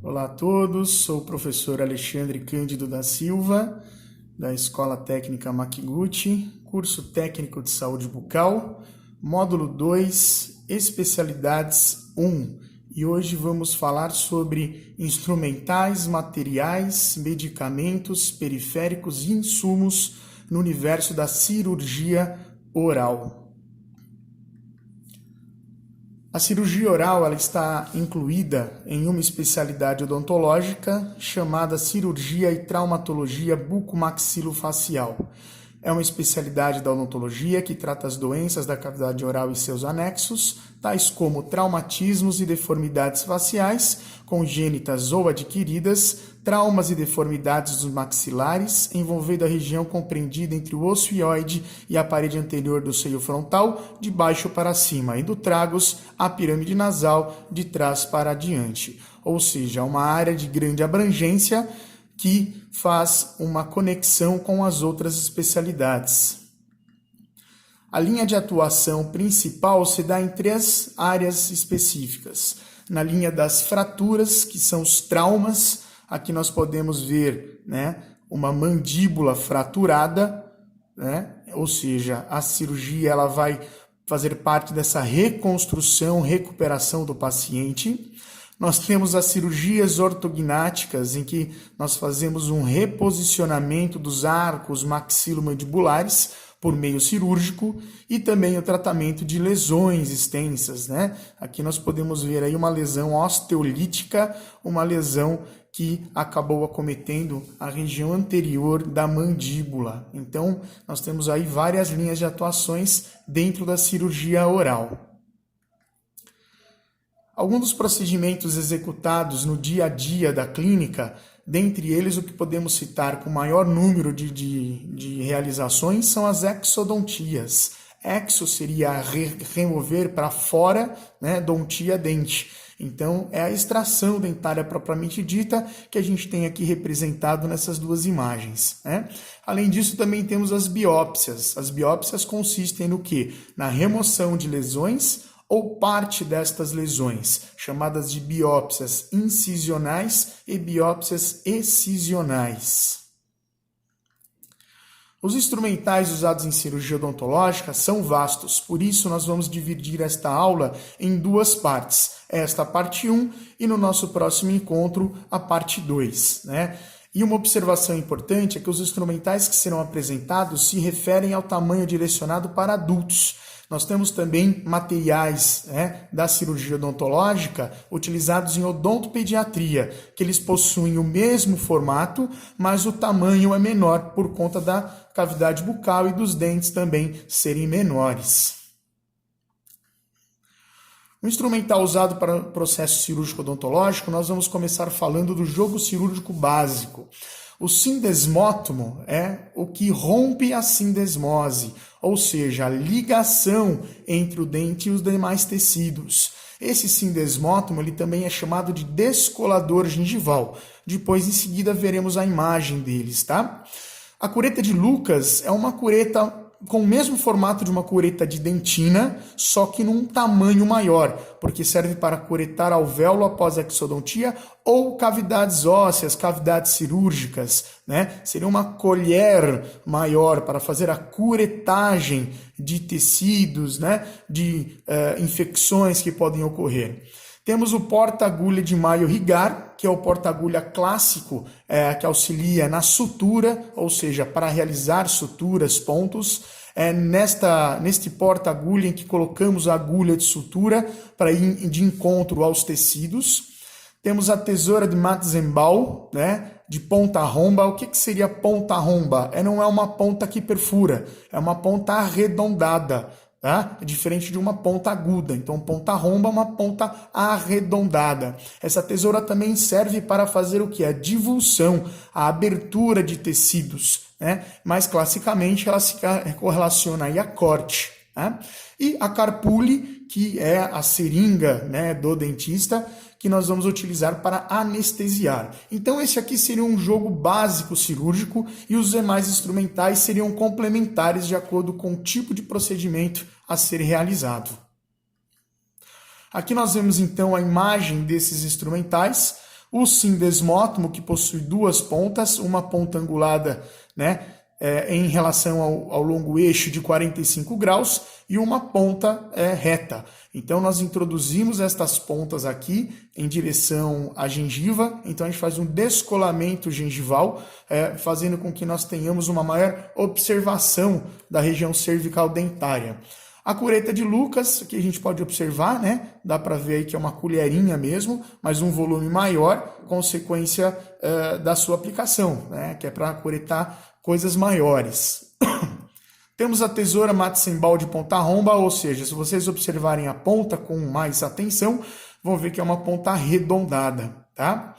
Olá a todos, sou o professor Alexandre Cândido da Silva, da Escola Técnica Makiguchi, curso técnico de saúde bucal, módulo 2, especialidades 1. E hoje vamos falar sobre instrumentais, materiais, medicamentos, periféricos e insumos no universo da cirurgia oral. A cirurgia oral ela está incluída em uma especialidade odontológica chamada cirurgia e traumatologia bucomaxilofacial. É uma especialidade da odontologia que trata as doenças da cavidade oral e seus anexos, tais como traumatismos e deformidades faciais, congênitas ou adquiridas, traumas e deformidades dos maxilares, envolvendo a região compreendida entre o osso hioide e a parede anterior do seio frontal, de baixo para cima, e do tragus à pirâmide nasal, de trás para adiante. Ou seja, uma área de grande abrangência que faz uma conexão com as outras especialidades. A linha de atuação principal se dá em 3 áreas específicas. Na linha das fraturas, que são os traumas, aqui nós podemos ver, uma mandíbula fraturada, ou seja, a cirurgia ela vai fazer parte dessa reconstrução, recuperação do paciente. Nós temos as cirurgias ortognáticas, em que nós fazemos um reposicionamento dos arcos maxilomandibulares por meio cirúrgico e também o tratamento de lesões extensas, Aqui nós podemos ver aí uma lesão osteolítica, uma lesão que acabou acometendo a região anterior da mandíbula. Então, nós temos aí várias linhas de atuações dentro da cirurgia oral. Alguns dos procedimentos executados no dia a dia da clínica, dentre eles o que podemos citar com maior número de realizações são as exodontias. Exo seria remover para fora, dontia, dente. Então, é a extração dentária propriamente dita que a gente tem aqui representado nessas 2 imagens. Além disso, também temos as biópsias. As biópsias consistem no quê? Na remoção de lesões ou parte destas lesões, chamadas de biópsias incisionais e biópsias excisionais. Os instrumentais usados em cirurgia odontológica são vastos, por isso nós vamos dividir esta aula em 2 partes. Esta parte 1 e no nosso próximo encontro a parte 2, E uma observação importante é que os instrumentais que serão apresentados se referem ao tamanho direcionado para adultos. Nós temos também materiais da cirurgia odontológica utilizados em odontopediatria, que eles possuem o mesmo formato, mas o tamanho é menor por conta da cavidade bucal e dos dentes também serem menores. O instrumental usado para o processo cirúrgico odontológico, nós vamos começar falando do jogo cirúrgico básico. O sindesmótomo é o que rompe a sindesmose, ou seja, a ligação entre o dente e os demais tecidos. Esse sindesmótomo ele também é chamado de descolador gengival. Depois, em seguida, veremos a imagem deles, tá? A cureta de Lucas é uma cureta com o mesmo formato de uma cureta de dentina, só que num tamanho maior, porque serve para curetar alvéolo após a exodontia ou cavidades ósseas, cavidades cirúrgicas, Seria uma colher maior para fazer a curetagem de tecidos, de infecções que podem ocorrer. Temos o porta-agulha de Mayo-Rigar, que é o porta-agulha clássico que auxilia na sutura, ou seja, para realizar suturas, pontos. Neste porta-agulha em que colocamos a agulha de sutura para ir de encontro aos tecidos. Temos a tesoura de Matzenbaum, de ponta romba. O que seria ponta romba? Não é uma ponta que perfura, é uma ponta arredondada. É diferente de uma ponta aguda. Então, ponta romba é uma ponta arredondada. Essa tesoura também serve para fazer o que? A divulsão, a abertura de tecidos. Mas, classicamente, ela se correlaciona aí a corte. E a carpule, que é a seringa do dentista, que nós vamos utilizar para anestesiar. Então, esse aqui seria um jogo básico cirúrgico e os demais instrumentais seriam complementares de acordo com o tipo de procedimento a ser realizado. Aqui nós vemos então a imagem desses instrumentais. O sindesmótomo, que possui duas pontas, uma ponta angulada, né, em relação ao longo eixo de 45 graus e uma ponta reta. Então nós introduzimos estas pontas aqui em direção à gengiva, então a gente faz um descolamento gengival, fazendo com que nós tenhamos uma maior observação da região cervical dentária. A cureta de Lucas, que a gente pode observar, né? Dá para ver aí que é uma colherinha mesmo, mas um volume maior, consequência da sua aplicação, né? Que é para curetar coisas maiores. Temos a tesoura Matzenball de ponta romba, ou seja, se vocês observarem a ponta com mais atenção, vão ver que é uma ponta arredondada, tá?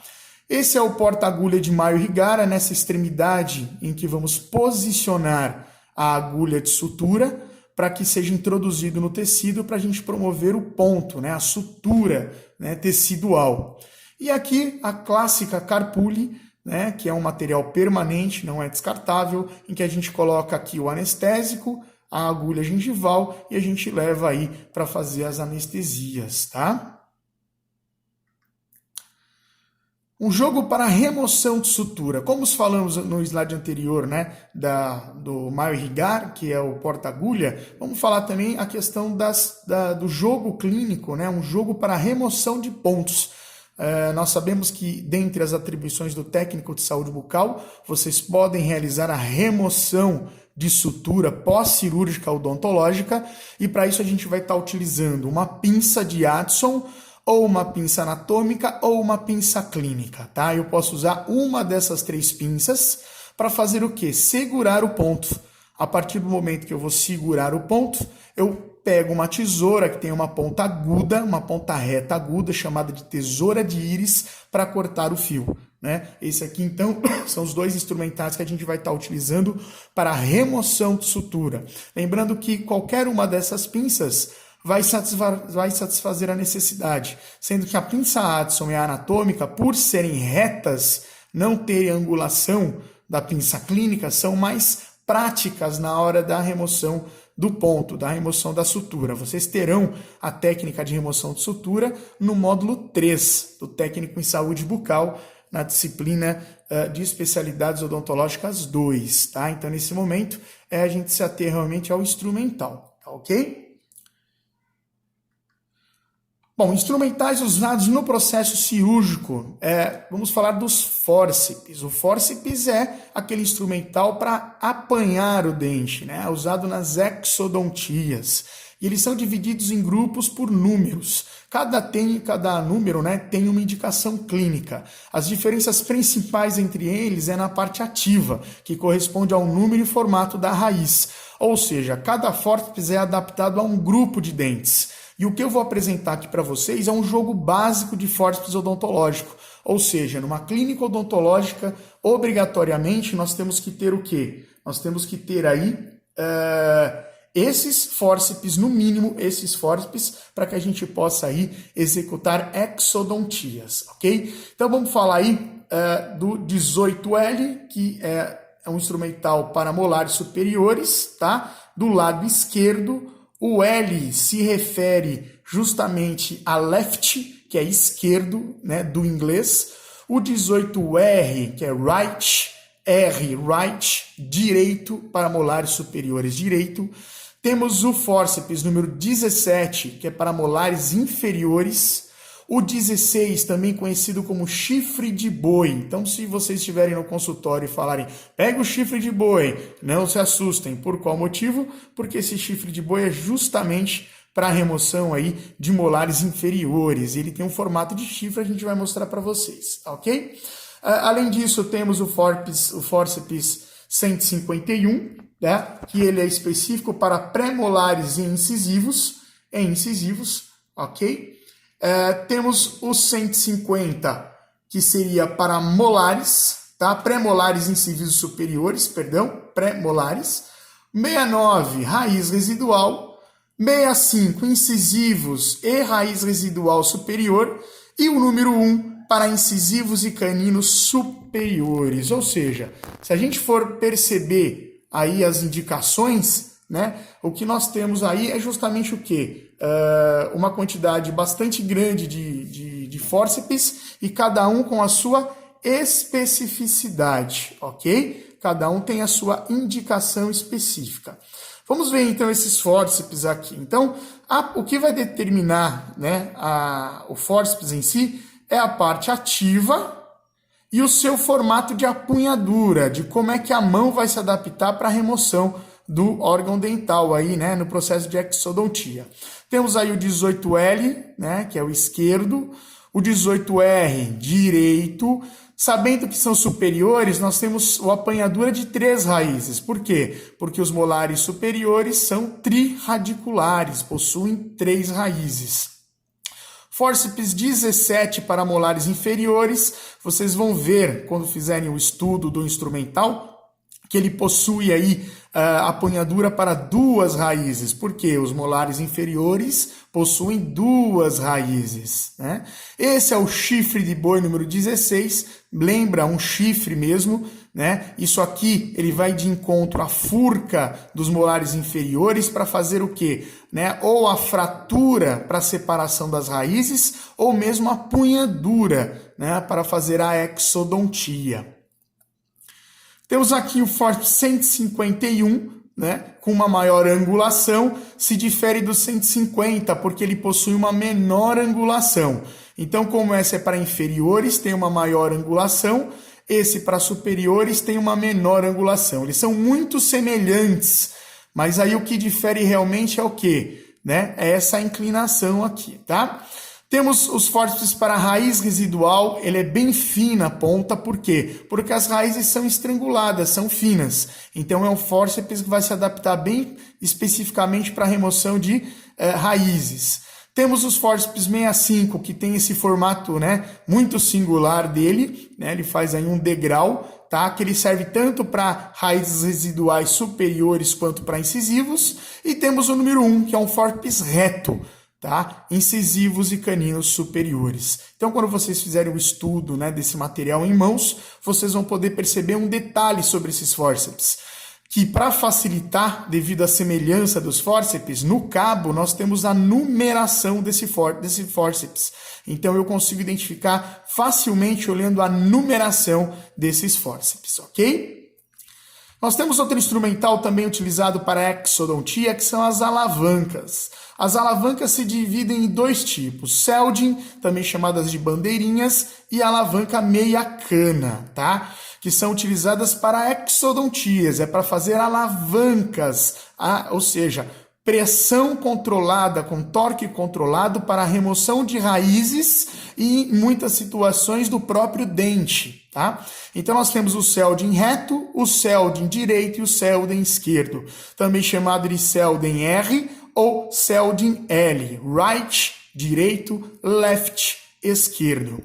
Esse é o porta-agulha de Maio Rigara, nessa extremidade em que vamos posicionar a agulha de sutura, para que seja introduzido no tecido para a gente promover o ponto, né, a sutura, né, tecidual. E aqui a clássica carpule, né, que é um material permanente, não é descartável, em que a gente coloca aqui o anestésico, a agulha gengival e a gente leva aí para fazer as anestesias, tá? Um jogo para remoção de sutura. Como falamos no slide anterior, né, do Maio Rigar, que é o porta-agulha, vamos falar também a questão do jogo clínico, né, um jogo para remoção de pontos. Nós sabemos que, dentre as atribuições do técnico de saúde bucal, vocês podem realizar a remoção de sutura pós-cirúrgica odontológica, e para isso a gente vai estar utilizando uma pinça de Addison, ou uma pinça anatômica, ou uma pinça clínica, tá? Eu posso usar uma dessas três pinças para fazer o quê? Segurar o ponto. A partir do momento que eu vou segurar o ponto, eu pego uma tesoura que tem uma ponta aguda, uma ponta reta aguda, chamada de tesoura de íris, para cortar o fio, né? Esse aqui, então, são os dois instrumentais que a gente vai estar utilizando para a remoção de sutura. Lembrando que qualquer uma dessas pinças vai satisfazer a necessidade, sendo que a pinça Addison e a anatômica, por serem retas, não terem angulação da pinça clínica, são mais práticas na hora da remoção do ponto, da remoção da sutura. Vocês terão a técnica de remoção de sutura no módulo 3 do técnico em saúde bucal, na disciplina de especialidades odontológicas 2, tá? Então, nesse momento, a gente se ater realmente ao instrumental, tá ok? Bom, instrumentais usados no processo cirúrgico, vamos falar dos fórceps. O fórceps é aquele instrumental para apanhar o dente, né? Usado nas exodontias. E eles são divididos em grupos por números. Cada número, né, tem uma indicação clínica. As diferenças principais entre eles é na parte ativa, que corresponde ao número e formato da raiz. Ou seja, cada fórceps é adaptado a um grupo de dentes. E o que eu vou apresentar aqui para vocês é um jogo básico de fórceps odontológico. Ou seja, numa clínica odontológica, obrigatoriamente, nós temos que ter o quê? Nós temos que ter aí esses fórceps, no mínimo, esses fórceps, para que a gente possa aí executar exodontias, ok? Então vamos falar aí do 18L, que é um instrumental para molares superiores, tá? Do lado esquerdo. O L se refere justamente a left, que é esquerdo, né, do inglês. O 18R, que é right, R, right, direito, para molares superiores, direito. Temos o fórceps número 17, que é para molares inferiores. O 16, também conhecido como chifre de boi. Então, se vocês estiverem no consultório e falarem, pega o chifre de boi, não se assustem. Por qual motivo? Porque esse chifre de boi é justamente para a remoção aí de molares inferiores. Ele tem um formato de chifre, a gente vai mostrar para vocês, ok? Além disso, temos o fórceps 151, né? Que ele é específico para pré-molares e incisivos, ok? Temos o 150, que seria para molares, tá? Pré-molares incisivos superiores, pré-molares. 69, raiz residual. 65, incisivos e raiz residual superior. E o número 1, para incisivos e caninos superiores. Ou seja, se a gente for perceber aí as indicações, né, o que nós temos aí é justamente o quê? Uma quantidade bastante grande de fórceps e cada um com a sua especificidade, ok? Cada um tem a sua indicação específica. Vamos ver então esses fórceps aqui. Então, o que vai determinar, né, o fórceps em si é a parte ativa e o seu formato de apunhadura, de como é que a mão vai se adaptar para a remoção do órgão dental aí, né, no processo de exodontia. Temos aí o 18L, né, que é o esquerdo, o 18R, direito. Sabendo que são superiores, nós temos a apanhadura de 3 raízes. Por quê? Porque os molares superiores são trirradiculares, possuem 3 raízes. Fórceps 17 para molares inferiores, vocês vão ver quando fizerem o estudo do instrumental, que ele possui aí a apanhadura para 2 raízes, porque os molares inferiores possuem 2 raízes, né? Esse é o chifre de boi número 16, lembra um chifre mesmo, né? Isso aqui ele vai de encontro à furca dos molares inferiores para fazer o quê? Né? Ou a fratura para a separação das raízes, ou mesmo a punhadura, né? Para fazer a exodontia. Temos aqui o fórceps 151, né, com uma maior angulação, se difere do 150, porque ele possui uma menor angulação. Então, como essa é para inferiores, tem uma maior angulação, esse para superiores tem uma menor angulação. Eles são muito semelhantes, mas aí o que difere realmente é o quê? Né? É essa inclinação aqui, tá? Temos os fórceps para a raiz residual, ele é bem fina a ponta, por quê? Porque as raízes são estranguladas, são finas. Então é um fórceps que vai se adaptar bem especificamente para a remoção de raízes. Temos os fórceps 65, que tem esse formato, né, muito singular dele, né, ele faz aí um degrau, tá, que ele serve tanto para raízes residuais superiores quanto para incisivos. E temos o número 1, que é um fórceps reto, tá? Incisivos e caninos superiores. Então, quando vocês fizerem o estudo, né, desse material em mãos, vocês vão poder perceber um detalhe sobre esses fórceps, que para facilitar, devido à semelhança dos fórceps, no cabo nós temos a numeração desse fórceps. Então, eu consigo identificar facilmente olhando a numeração desses fórceps, ok? Nós temos outro instrumental também utilizado para exodontia, que são as alavancas. As alavancas se dividem em 2 tipos, Seldin, também chamadas de bandeirinhas, e alavanca meia cana, tá? Que são utilizadas para exodontias, é para fazer alavancas, ou seja, pressão controlada, com torque controlado para a remoção de raízes e, em muitas situações, do próprio dente, tá? Então, nós temos o Seldin reto, o Seldin direito e o Seldin esquerdo, também chamado de Seldin R ou Seldin L, right, direito, left, esquerdo.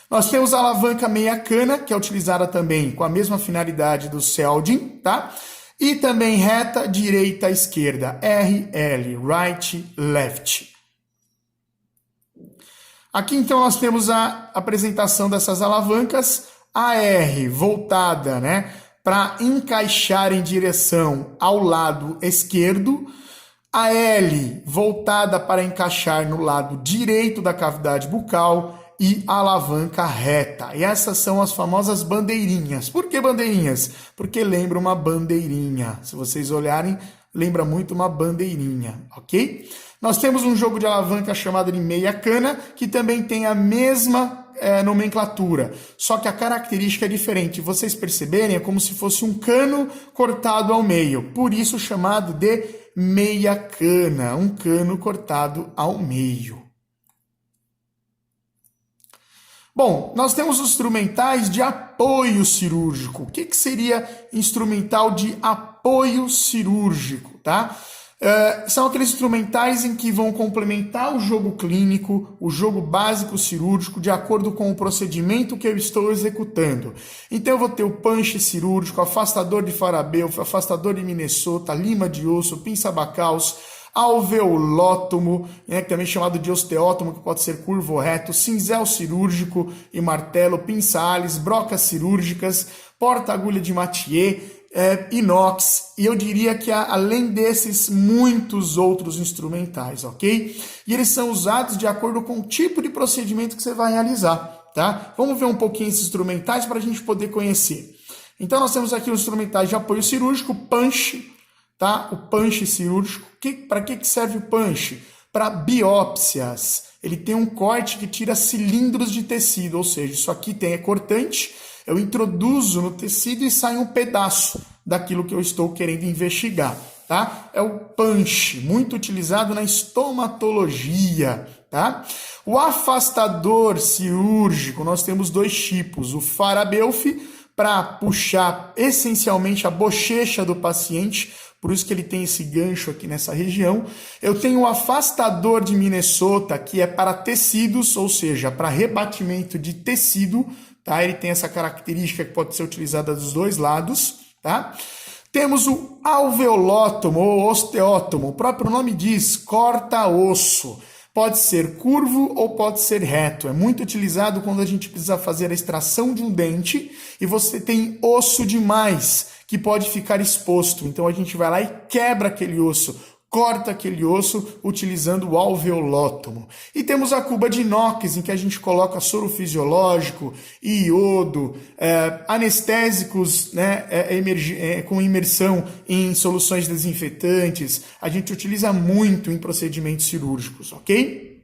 Nós temos a alavanca meia cana, que é utilizada também com a mesma finalidade do Seldin, tá? E também reta, direita, esquerda, RL, right, left. Aqui então nós temos a apresentação dessas alavancas, a R voltada, né, para encaixar em direção ao lado esquerdo, a L voltada para encaixar no lado direito da cavidade bucal e a alavanca reta. E essas são as famosas bandeirinhas. Por que bandeirinhas? Porque lembra uma bandeirinha. Se vocês olharem, lembra muito uma bandeirinha, ok? Nós temos um jogo de alavanca chamado de meia cana, que também tem a mesma nomenclatura, só que a característica é diferente. Vocês perceberem, é como se fosse um cano cortado ao meio, por isso chamado de meia cana, um cano cortado ao meio. Bom, nós temos os instrumentais de apoio cirúrgico. O que seria instrumental de apoio cirúrgico, tá? São aqueles instrumentais em que vão complementar o jogo clínico, o jogo básico cirúrgico, de acordo com o procedimento que eu estou executando. Então eu vou ter o punch cirúrgico, afastador de Farabeuf, afastador de Minnesota, lima de osso, pinça bacaus, alveolótomo, né, também chamado de osteótomo, que pode ser curvo ou reto, cinzel cirúrgico e martelo, pinça-alis, brocas cirúrgicas, porta-agulha de Mathieu, inox, e eu diria que além desses, muitos outros instrumentais, ok? E eles são usados de acordo com o tipo de procedimento que você vai realizar, tá? Vamos ver um pouquinho esses instrumentais para a gente poder conhecer. Então nós temos aqui os instrumentais de apoio cirúrgico, punch, tá? O punch cirúrgico. Para que serve o punch? Para biópsias. Ele tem um corte que tira cilindros de tecido, ou seja, isso aqui é cortante, eu introduzo no tecido e sai um pedaço daquilo que eu estou querendo investigar, tá? É o punch, muito utilizado na estomatologia, tá? O afastador cirúrgico, nós temos dois tipos, o Farabeuf, para puxar essencialmente a bochecha do paciente, por isso que ele tem esse gancho aqui nessa região. Eu tenho o afastador de Minnesota, que é para tecidos, ou seja, para rebatimento de tecido, tá? Ele tem essa característica que pode ser utilizada dos dois lados, tá? Temos o alveolótomo ou osteótomo, o próprio nome diz, corta osso. Pode ser curvo ou pode ser reto. É muito utilizado quando a gente precisa fazer a extração de um dente e você tem osso demais que pode ficar exposto. Então a gente vai lá e quebra aquele osso, corta aquele osso utilizando o alveolótomo. E temos a cuba de inox, em que a gente coloca soro fisiológico, iodo, anestésicos, né, com imersão em soluções desinfetantes. A gente utiliza muito em procedimentos cirúrgicos, ok?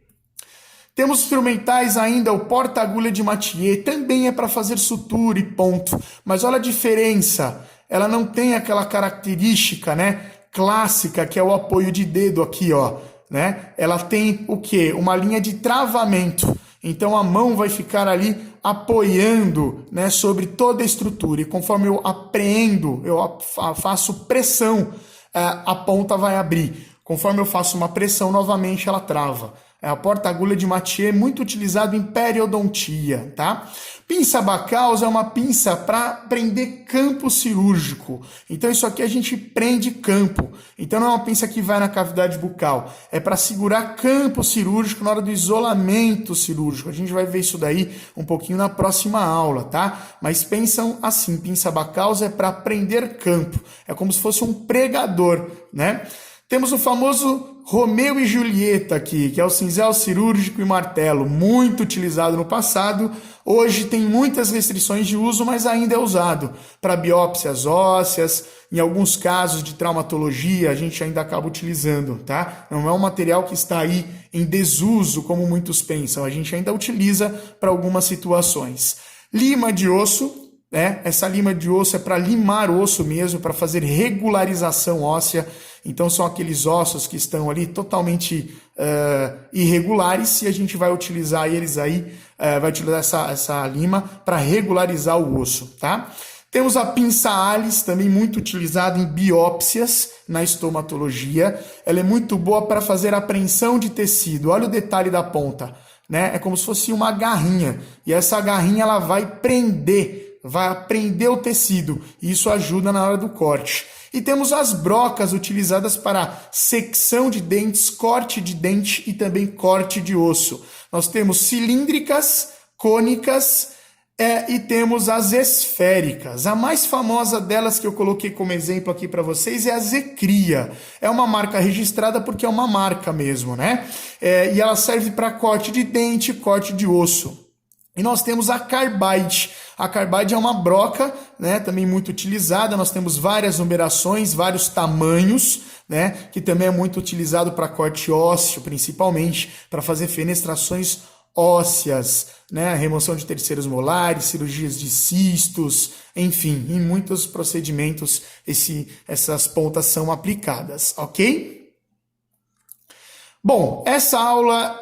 Temos instrumentais ainda, o porta-agulha de Mathieu, também é para fazer sutura e ponto. Mas olha a diferença, ela não tem aquela característica, né, clássica, que é o apoio de dedo aqui, ó, né? Ela tem o quê? Uma linha de travamento. Então a mão vai ficar ali apoiando, né, sobre toda a estrutura. E conforme eu apreendo, eu faço pressão, a ponta vai abrir. Conforme eu faço uma pressão, novamente ela trava. A porta-agulha de Mathieu é muito utilizado em periodontia, tá? Pinça Bacchus é uma pinça para prender campo cirúrgico. Então isso aqui a gente prende campo. Então não é uma pinça que vai na cavidade bucal. É para segurar campo cirúrgico na hora do isolamento cirúrgico. A gente vai ver isso daí um pouquinho na próxima aula, tá? Mas pensam assim, pinça Bacchus é para prender campo. É como se fosse um pregador, né? Temos o famoso Romeu e Julieta aqui, que é o cinzel cirúrgico e martelo, muito utilizado no passado. Hoje tem muitas restrições de uso, mas ainda é usado para biópsias ósseas. Em alguns casos de traumatologia, a gente ainda acaba utilizando, tá? Não é um material que está aí em desuso, como muitos pensam. A gente ainda utiliza para algumas situações. Lima de osso. Essa lima de osso é para limar osso mesmo, para fazer regularização óssea. Então são aqueles ossos que estão ali totalmente irregulares e a gente vai utilizar eles aí, vai utilizar essa lima para regularizar o osso, tá? Temos a pinça Alice, também muito utilizada em biópsias na estomatologia. Ela é muito boa para fazer apreensão de tecido. Olha o detalhe da ponta, né? É como se fosse uma garrinha e essa garrinha ela vai prender o tecido, e isso ajuda na hora do corte. E temos as brocas utilizadas para secção de dentes, corte de dente e também corte de osso. Nós temos cilíndricas, cônicas e temos as esféricas. A mais famosa delas que eu coloquei como exemplo aqui para vocês é a Zecria. É uma marca registrada porque é uma marca mesmo, né? E ela serve para corte de dente, corte de osso. E nós temos a Carbide. A Carbide é uma broca, né, também muito utilizada. Nós temos várias numerações, vários tamanhos, né, que também é muito utilizado para corte ósseo, principalmente para fazer fenestrações ósseas, né, remoção de terceiros molares, cirurgias de cistos, enfim, em muitos procedimentos essas pontas são aplicadas, ok? Bom, essa aula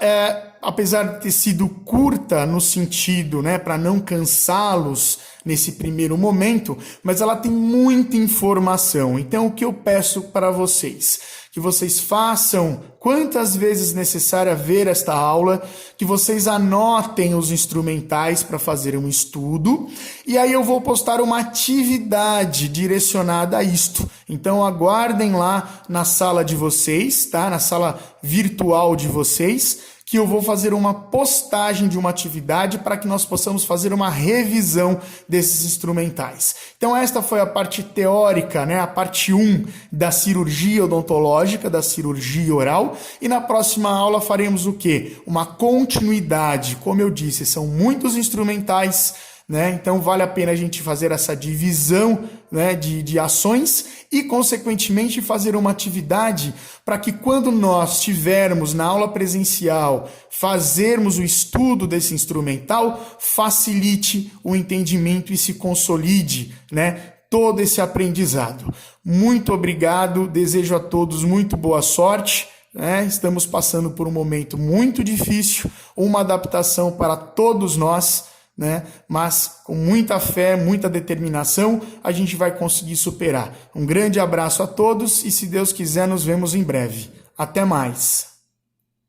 apesar de ter sido curta no sentido, né, para não cansá-los nesse primeiro momento, mas ela tem muita informação. Então, o que eu peço para vocês? Que vocês façam quantas vezes necessária ver esta aula, que vocês anotem os instrumentais para fazer um estudo, e aí eu vou postar uma atividade direcionada a isto. Então aguardem lá na sala de vocês, tá? Na sala virtual de vocês, que eu vou fazer uma postagem de uma atividade para que nós possamos fazer uma revisão desses instrumentais. Então esta foi a parte teórica, né? A parte 1 da cirurgia odontológica, da cirurgia oral, e na próxima aula faremos o quê? Uma continuidade. Como eu disse, são muitos instrumentais, né? Então vale a pena a gente fazer essa divisão, né, de ações e, consequentemente, fazer uma atividade para que quando nós estivermos na aula presencial, fazermos o estudo desse instrumental, facilite o entendimento e se consolide, né, todo esse aprendizado. Muito obrigado, desejo a todos muito boa sorte. Estamos passando por um momento muito difícil, uma adaptação para todos nós, mas com muita fé, muita determinação, a gente vai conseguir superar. Um grande abraço a todos e, se Deus quiser, nos vemos em breve. Até mais!